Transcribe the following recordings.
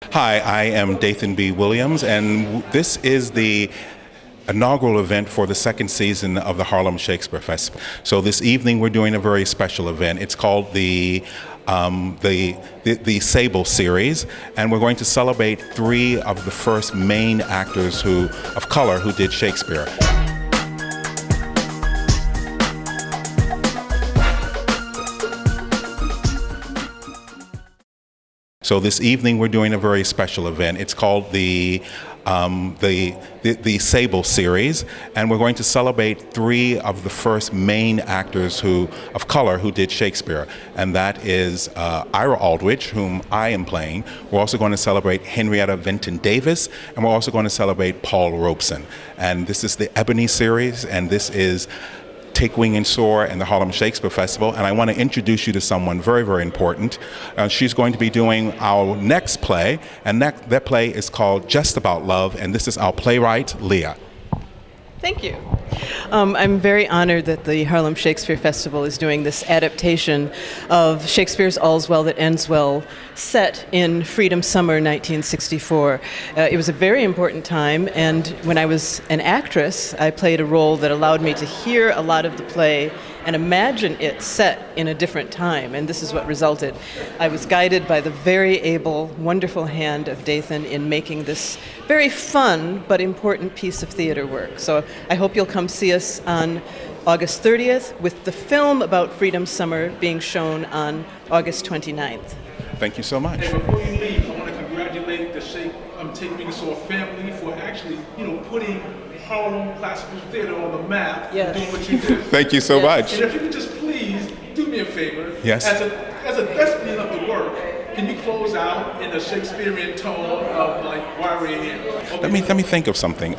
Hi, I am Dathan B. Williams, and this is the inaugural event for the second season of the Harlem Shakespeare Festival. So this evening we're doing a very special event. It's called the Sable Series, and we're going to celebrate three of the first main actors of color who did Shakespeare. So this evening we're doing a very special event. It's called the Sable Series, and we're going to celebrate three of the first main actors of color who did Shakespeare, and that is Ira Aldridge, whom I am playing. We're also going to celebrate Henrietta Vinton Davis, and we're also going to celebrate Paul Robeson. And this is the Ebony Series, and this is Take Wing and Soar and the Harlem Shakespeare Festival, and I want to introduce you to someone very, very important. She's going to be doing our next play, and that play is called Just About Love, and this is our playwright, Leah. Thank you. I'm very honored that the Harlem Shakespeare Festival is doing this adaptation of Shakespeare's All's Well That Ends Well, set in Freedom Summer 1964. It was a very important time, and when I was an actress, I played a role that allowed me to hear a lot of the play and imagine it set in a different time, and this is what resulted. I was guided by the very able, wonderful hand of Dathan in making this very fun but important piece of theater work. So I hope you'll come see us on August 30th with the film about Freedom Summer being shown on August 29th. Thank you so much. And before you leave, I want to congratulate the Take Wing and Soar family for actually, putting Harlem classical theater on the map. Yes. Doing what you did. Thank you so much. And if you could just please do me a favor. Yes. As a thespian of the work, can you close out in a Shakespearean tone of like why we're here? Okay. Let me think of something.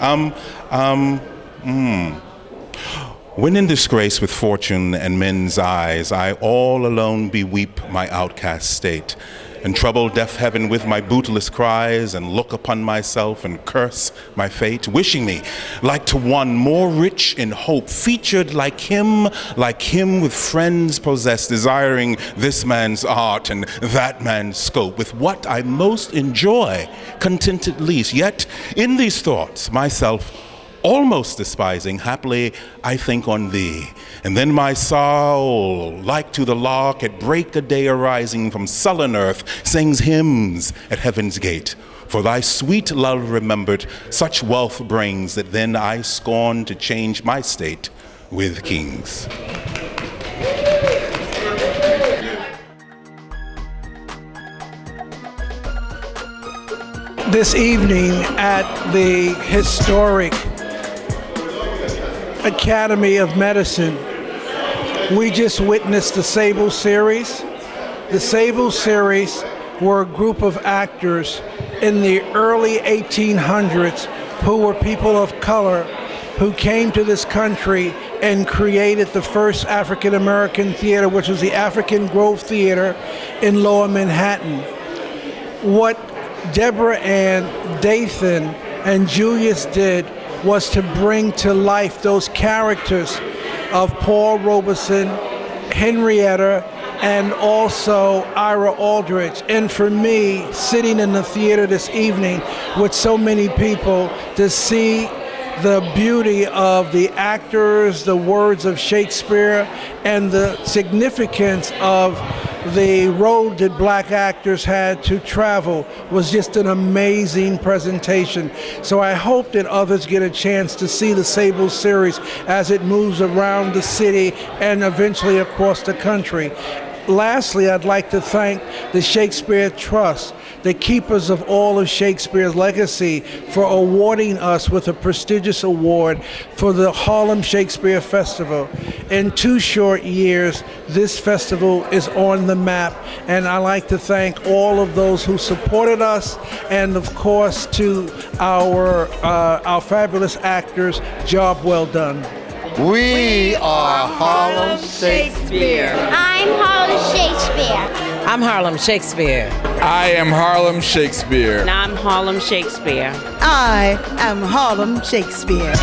When in disgrace with fortune and men's eyes, I all alone beweep my outcast state, and trouble deaf heaven with my bootless cries, and look upon myself and curse my fate, wishing me like to one more rich in hope, featured like him with friends possessed, desiring this man's art and that man's scope, with what I most enjoy, contented least. Yet in these thoughts myself almost despising, haply I think on thee, and then my soul, like to the lark at break of day arising from sullen earth, sings hymns at heaven's gate. For thy sweet love remembered such wealth brings, that then I scorn to change my state with kings. This evening at the historic Academy of Medicine, we just witnessed the Sable Series. The Sable Series were a group of actors in the early 1800s who were people of color who came to this country and created the first African American theater, which was the African Grove Theater in Lower Manhattan. What Deborah Ann, Dathan, and Julius did was to bring to life those characters of Paul Robeson, Henrietta, and also Ira Aldridge. And for me, sitting in the theater this evening with so many people, to see the beauty of the actors, the words of Shakespeare, and the significance of the road that black actors had to travel was just an amazing presentation. So I hope that others get a chance to see the Sable Series as it moves around the city and eventually across the country. Lastly, I'd like to thank the Shakespeare Trust, the keepers of all of Shakespeare's legacy, for awarding us with a prestigious award for the Harlem Shakespeare Festival. In 2 short years, this festival is on the map, and I'd like to thank all of those who supported us, and of course to our fabulous actors. Job well done. We are Harlem Shakespeare. I'm Harlem Shakespeare. I'm Harlem Shakespeare. I am Harlem Shakespeare. And I'm Harlem Shakespeare. I am Harlem Shakespeare.